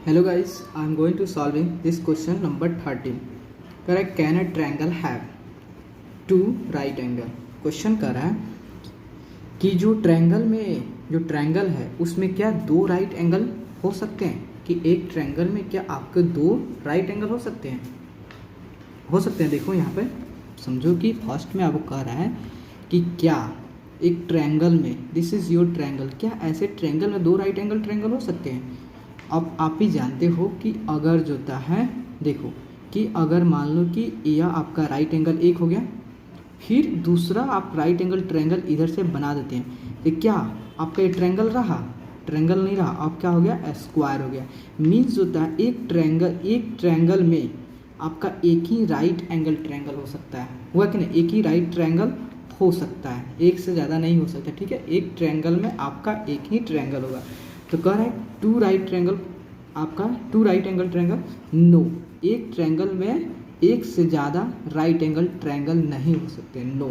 Hello guys, I am going to solving this question number 13. Correct, can a triangle have two right angle? Question कर रहा है कि जो triangle है उसमें क्या दो राइट एंगल हो सकते हैं, कि एक ट्रायंगल में क्या आपके दो राइट एंगल हो सकते हैं। देखो यहाँ पे समझो कि फर्स्ट में आपको कह रहा है कि क्या एक ट्रायंगल में, दिस इज योर ट्रायंगल, क्या ऐसे ट्रायंगल में दो राइट एंगल ट्रायंगल हो सकते हैं। अब आप ही जानते हो कि अगर जो होता है, देखो कि अगर मान लो कि यह आपका राइट एंगल एक हो गया, फिर दूसरा आप राइट एंगल ट्रायंगल इधर से बना देते हैं, तो क्या आपका ये ट्रायंगल नहीं रहा, अब क्या हो गया, स्क्वायर हो गया। मीन्स होता है एक ट्रायंगल में आपका एक ही राइट एंगल ट्रायंगल हो सकता है, हुआ कि नहीं, एक ही राइट ट्रायंगल हो सकता है, एक से ज़्यादा नहीं हो सकता। ठीक है, एक ट्रायंगल में आपका एक ही ट्रायंगल होगा। तो कह रहा है to right angle triangle, no, एक ट्रायंगल में एक से ज़्यादा राइट एंगल ट्रायंगल नहीं हो सकते, नो।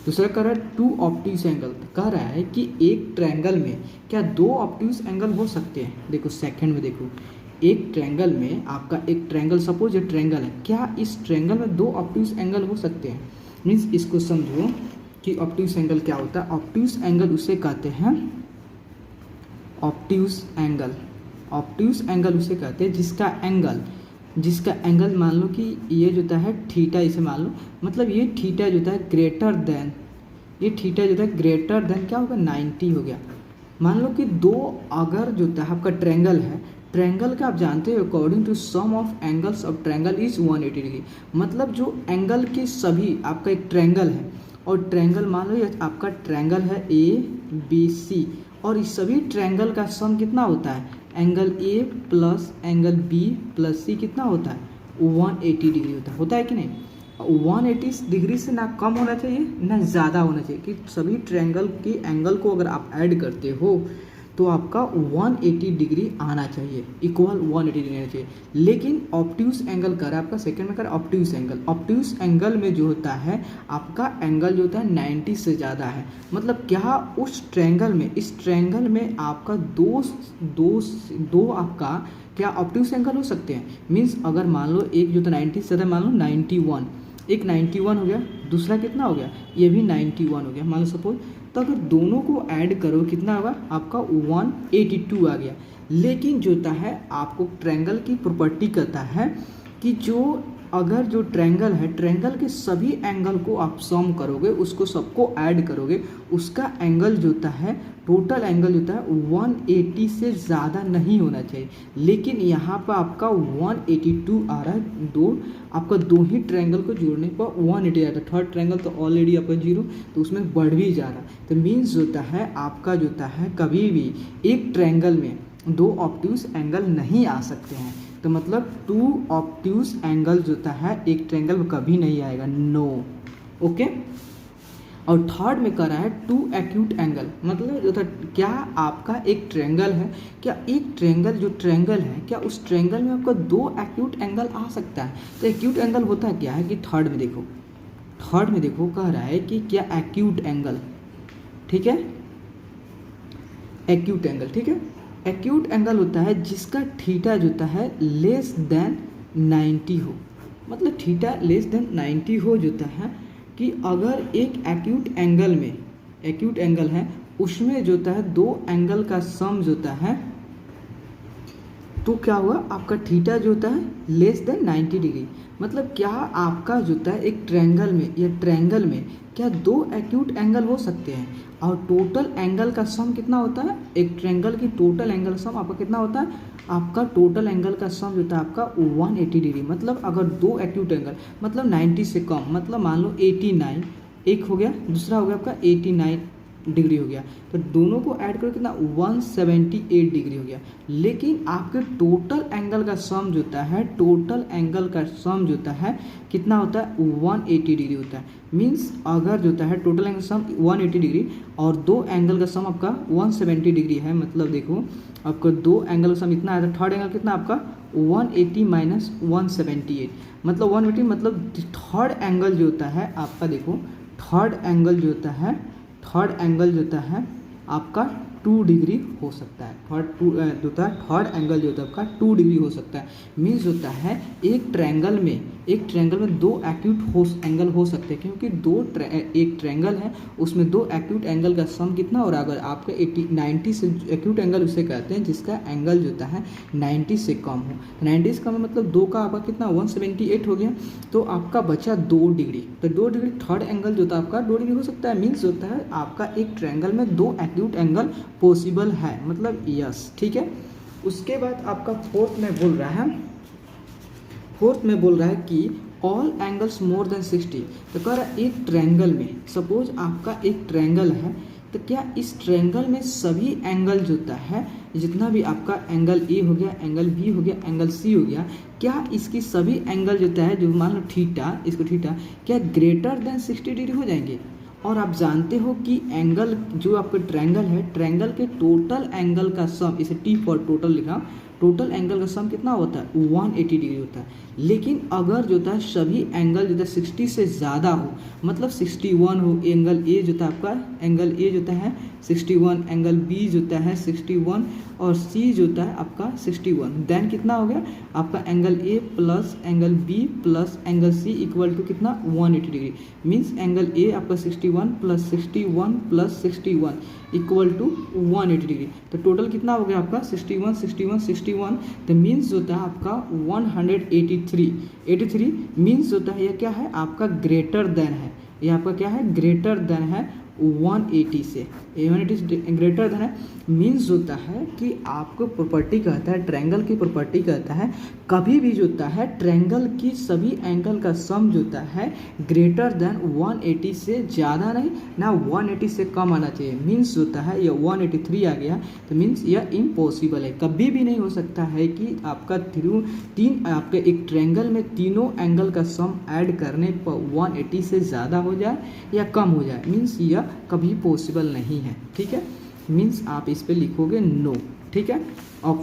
दूसरा कह रहा है टू ऑब्ट्यूज एंगल, कह रहा है कि एक ट्रायंगल में क्या दो ऑब्ट्यूज एंगल हो सकते हैं। देखो सेकंड में देखो, एक ट्रायंगल में आपका एक ट्रायंगल, सपोज ये ट्रायंगल है, क्या इस ट्रायंगल में दो ऑब्ट्यूज एंगल हो सकते हैं। मीन्स इसको समझो कि ऑब्ट्यूज एंगल क्या होता है। ऑब्ट्यूज एंगल उसे कहते हैं, ऑब्ट्यूज एंगल उसे कहते हैं जिसका एंगल मान लो कि ये जो होता है थीटा, इसे मान लो, मतलब ये थीटा जो होता है ग्रेटर देन क्या होगा, 90 हो गया। मान लो कि दो, अगर जो होता है आपका ट्रायंगल है, ट्रायंगल का आप जानते हो according to sum of angles of triangle is 180 degree. मतलब जो एंगल के सभी, आपका एक ट्रायंगल है और ट्रायंगल मान लो ये आपका ट्रायंगल है ABC, और इस सभी ट्रायंगल का सम कितना होता है, angle A plus angle B plus C कितना होता है, 180 डिग्री होता है कि नहीं। 180 डिग्री से ना कम होना चाहिए ना ज़्यादा होना चाहिए, कि सभी ट्रायंगल के एंगल को अगर आप ऐड करते हो तो आपका 180 डिग्री आना चाहिए, इक्वल 180 डिग्री आना चाहिए। लेकिन ऑब्ट्यूज एंगल कर आपका सेकंड में कर ऑब्ट्यूज एंगल में जो होता है आपका एंगल जो होता है 90 से ज़्यादा है। मतलब क्या उस ट्रायंगल में, इस ट्रायंगल में आपका दो आपका क्या ऑब्ट्यूज एंगल हो सकते हैं। मीन्स अगर मान लो एक जो था 90 से ज़्यादा, मान लो 91, एक 91 हो गया, दूसरा कितना हो गया, ये भी 91 हो गया, मान लो सपोज। तो अगर दोनों को ऐड करो कितना होगा आपका 182 आ गया। लेकिन जो होता है आपको ट्रायंगल की प्रॉपर्टी कहता है कि अगर जो ट्रायंगल है, ट्रायंगल के सभी एंगल को आप सम करोगे, उसको सबको ऐड करोगे, उसका एंगल जो होता है, टोटल एंगल जो होता है 180 से ज़्यादा नहीं होना चाहिए। लेकिन यहाँ पर आपका 182 आ रहा है, आपका दो ही ट्रायंगल को जोड़ने पर 180 आ रहा है। थर्ड ट्रायंगल तो ऑलरेडी आपका 0, तो उसमें बढ़ भी जा रहा है। तो मीन्स होता है आपका जो होता है कभी भी एक ट्रायंगल में दो ऑब्ट्यूज एंगल नहीं आ सकते हैं। तो मतलब टू ऑब्ट्यूज एंगल जो होता है एक ट्रायंगल में कभी नहीं आएगा, नो। ओके, और थर्ड में कह रहा है टू एक्यूट एंगल, मतलब जो था क्या आपका एक ट्रायंगल है, क्या एक ट्रायंगल है, क्या उस ट्रायंगल में आपका दो एक्यूट एंगल आ सकता है। तो एक्यूट एंगल होता क्या है कि थर्ड में देखो कह रहा है कि क्या एक्यूट एंगल, ठीक है, एक्यूट एंगल, ठीक है, एक्यूट एंगल होता है जिसका थीटा जो होता है लेस देन 90 हो। मतलब थीटा लेस देन 90 हो जो होता है कि अगर एक एक्यूट एंगल है उसमें जो होता है दो एंगल का सम जो होता है, तो क्या हुआ आपका थीटा जो होता है लेस देन 90 डिग्री। मतलब क्या आपका जो होता है एक ट्रायंगल में या ट्रायंगल में क्या दो एक्यूट एंगल हो सकते हैं, और टोटल एंगल का सम कितना होता है, एक ट्रायंगल की टोटल एंगल सम आपका कितना होता है, आपका टोटल एंगल का सम जो होता है आपका 180 डिग्री। मतलब अगर दो एक्यूट एंगल, मतलब 90 से कम, मतलब मान लो 89 एक हो गया, दूसरा हो गया आपका 89 डिग्री हो गया, तो दोनों को ऐड करो कितना 178 डिग्री हो गया। लेकिन आपके टोटल एंगल का सम जो होता है, कितना होता है 180 डिग्री होता है। मीन्स अगर जो होता है टोटल एंगल सम 180 डिग्री और दो एंगल का सम आपका 170 डिग्री है, मतलब देखो आपका दो एंगल का सम इतना है, थर्ड एंगल कितना आपका 180 माइनस 178, मतलब 180, मतलब थर्ड एंगल जो होता है आपका, देखो थर्ड एंगल जो होता है आपका 2 डिग्री हो सकता है। थर्ड एंगल जो होता है आपका 2 डिग्री हो सकता है। मीन्स होता है एक ट्रायंगल में दो एक्यूट एंगल हो सकते हैं, क्योंकि एक ट्रायंगल है उसमें दो एक्यूट एंगल का सम कितना हो रहा है। अगर आपका 90 से एक्यूट एंगल उसे कहते हैं जिसका एंगल जो होता है 90 से कम हो। 90 से कम है मतलब 2 का आपका कितना 178 हो गया, तो आपका बचा 2 डिग्री। तो 2 डिग्री थर्ड एंगल जो होता है आपका 2 डिग्री हो सकता है। मीन्स होता है आपका एक ट्रायंगल में 2 एक्यूट एंगल पॉसिबल है, मतलब यस, ठीक है। उसके बाद आपका फोर्थ में बोल रहा है कि ऑल एंगल्स मोर देन 60। तो कह रहा है एक ट्रायंगल में, सपोज आपका एक ट्रायंगल है, तो क्या इस ट्रायंगल में सभी एंगल जो होता है, जितना भी आपका एंगल ए हो गया, एंगल बी हो गया, एंगल सी हो गया, क्या इसकी सभी एंगल जो होता है, जो मान लो थीटा, इसको थीटा क्या ग्रेटर देन 60 डिग्री हो जाएंगे। और आप जानते हो कि एंगल जो आपका ट्रायंगल है, ट्रायंगल के टोटल एंगल का सम, इसे टी फॉर टोटल लिखा, टोटल एंगल का सम कितना होता है 180 डिग्री होता है। लेकिन अगर जो होता है सभी एंगल जो होता है 60 से ज़्यादा हो, मतलब 61 हो, एंगल ए जो होता है आपका, एंगल ए जो होता है 61, एंगल बी जो होता है 61 और सी जो होता है आपका 61, देन कितना हो गया आपका angle A plus angle B plus angle C equal to कितना 180 डिग्री। मीन्स एंगल ए आपका 61 plus 61 plus 61 equal to 180 degree. तो टोटल कितना हो गया आपका 61 61 61। तो मीन्स होता है आपका 183 मीन्स होता है, यह क्या है आपका ग्रेटर देन है, ये आपका क्या है ग्रेटर देन है 180 से, 180 ग्रेटर देन है। मीन्स होता है कि आपको प्रॉपर्टी कहता है, ट्रायंगल की प्रॉपर्टी कहता है, कभी भी जो होता है ट्रायंगल की सभी एंगल का सम जो होता है ग्रेटर देन 180 से ज़्यादा नहीं ना 180 से कम आना चाहिए। मीन्स होता है यह 183 आ गया, तो मीन्स यह इम्पॉसिबल है, कभी भी नहीं हो सकता है कि आपका आपके एक ट्रायंगल में तीनों एंगल का सम ऐड करने पर 180 से ज़्यादा हो जाए या कम हो जाए। मीन्स यह कभी पॉसिबल नहीं है, ठीक है। मीन्स आप इस पे लिखोगे नो, ठीक है। और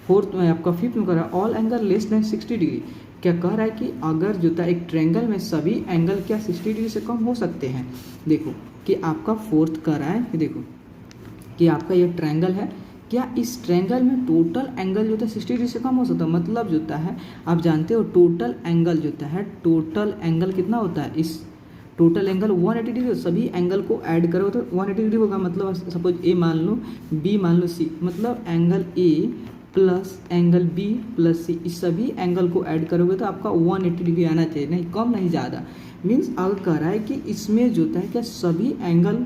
फोर्थ में आपका फिफ्थ में कह रहा है all angle less than 60 degree. क्या कह रहा है कि अगर जो था एक ट्रायंगल में सभी एंगल क्या 60 डिग्री से कम हो सकते हैं। देखो कि आपका फोर्थ कह रहा है कि देखो कि आपका ये ट्रायंगल है, क्या इस ट्रायंगल में टोटल एंगल जो था 60 डिग्री से कम हो सकता है। मतलब जो होता है आप जानते हो टोटल एंगल जो होता है, टोटल एंगल कितना होता है, इस टोटल एंगल 180 डिग्री, सभी एंगल को ऐड करो तो 180 डिग्री होगा। मतलब सपोज ए मान लो, बी मान लो, सी, मतलब angle A plus angle B plus C, इस सभी एंगल को ऐड करोगे तो आपका 180 डिग्री आना चाहिए, नहीं कम नहीं ज़्यादा। मीन्स अगर कह रहा है कि इसमें जो होता है क्या सभी एंगल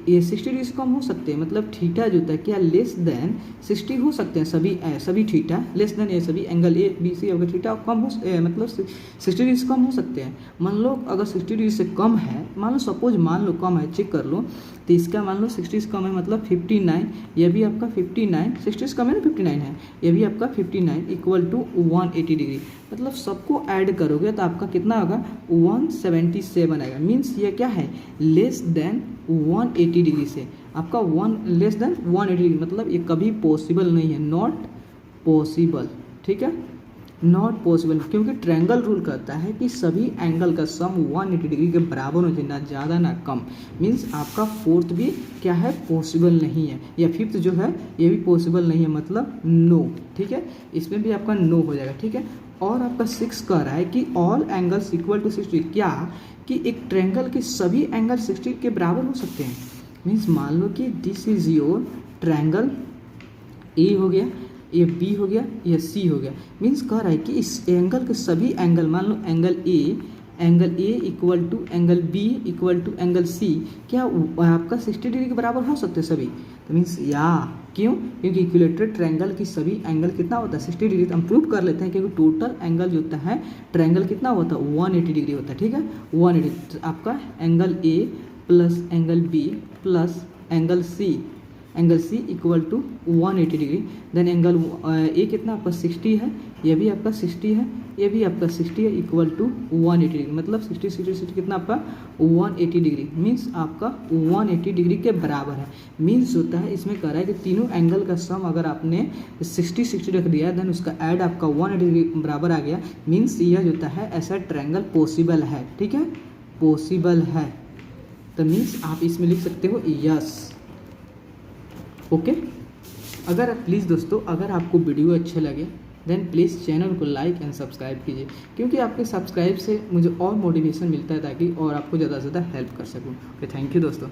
ये 60 डिग्री से कम हो सकते हैं, मतलब थीटा जो होता है क्या लेस देन 60 हो सकते हैं, सभी थीटा लेस देन ये सभी एंगल ए बी सी अगर थीटा कम हो मतलब 60 डिग्री से कम हो सकते हैं। मान लो अगर 60 डिग्री से कम है, मान लो सपोज मान लो कम है, चेक कर लो, तो इसका मान लो 60 से कम है मतलब 59, ये भी आपका 59, 60 से कम है ना 59 है, ये भी आपका 59 इक्वल टू 180 डिग्री। मतलब सबको ऐड करोगे तो आपका कितना होगा 177 आएगा। मीन्स ये क्या है लेस देन 180 डिग्री से, आपका लेस देन 180 डिग्री, मतलब ये कभी पॉसिबल नहीं है, नॉट पॉसिबल, ठीक है, नॉट पॉसिबल। क्योंकि ट्रायंगल रूल कहता है कि सभी एंगल का सम 180 डिग्री के बराबर होना चाहिए, ना ज़्यादा ना कम। मीन्स आपका फोर्थ भी क्या है पॉसिबल नहीं है, या फिफ्थ जो है ये भी पॉसिबल नहीं है, मतलब नो, ठीक है, इसमें भी आपका नो हो जाएगा, ठीक है। और आपका 6 कह रहा है कि ऑल एंगल्स इक्वल टू 60, क्या कि एक ट्रायंगल के सभी एंगल 60 के बराबर हो सकते हैं। मीन्स मान लो कि दिस इज योर ट्रायंगल, ए हो गया, ये बी हो गया, ये सी हो गया। मीन्स कह रहा है कि इस एंगल के सभी एंगल, मान लो angle A equal to angle B equal to angle C, क्या आपका 60 डिग्री के बराबर हो सकते हैं सभी। तो मीन्स या क्यों, क्योंकि इक्विलेटरल ट्रायंगल की सभी एंगल कितना होता है 60 डिग्री। तो हम प्रूव कर लेते हैं क्योंकि टोटल एंगल जो होता है ट्रायंगल कितना होता है 180 डिग्री होता है, ठीक है 180। तो आपका angle A plus angle B plus angle C equal to 180 degree. Then angle A कितना आपका 60 है, ये भी आपका 60 है, ये भी आपका 60 है, इक्वल टू 180 डिग्री, मतलब 60 कितना आपका 180 डिग्री। मीन्स आपका 180 डिग्री के बराबर है। मीन्स होता है इसमें कह रहा है कि तीनों एंगल का सम अगर आपने 60 रख दिया देन उसका ऐड आपका 180 डिग्री बराबर आ गया। मीन्स यह जो होता है ऐसा ट्रायंगल पॉसिबल है, ठीक है, पॉसिबल है। तो मीन्स आप इसमें लिख सकते हो यस ओके। अगर प्लीज़ दोस्तों, अगर आपको वीडियो अच्छे लगे देन प्लीज़ चैनल को लाइक एंड सब्सक्राइब कीजिए, क्योंकि आपके सब्सक्राइब से मुझे और मोटिवेशन मिलता है ताकि और आपको ज़्यादा से ज़्यादा हेल्प कर सकूँ। ओके, थैंक यू दोस्तों।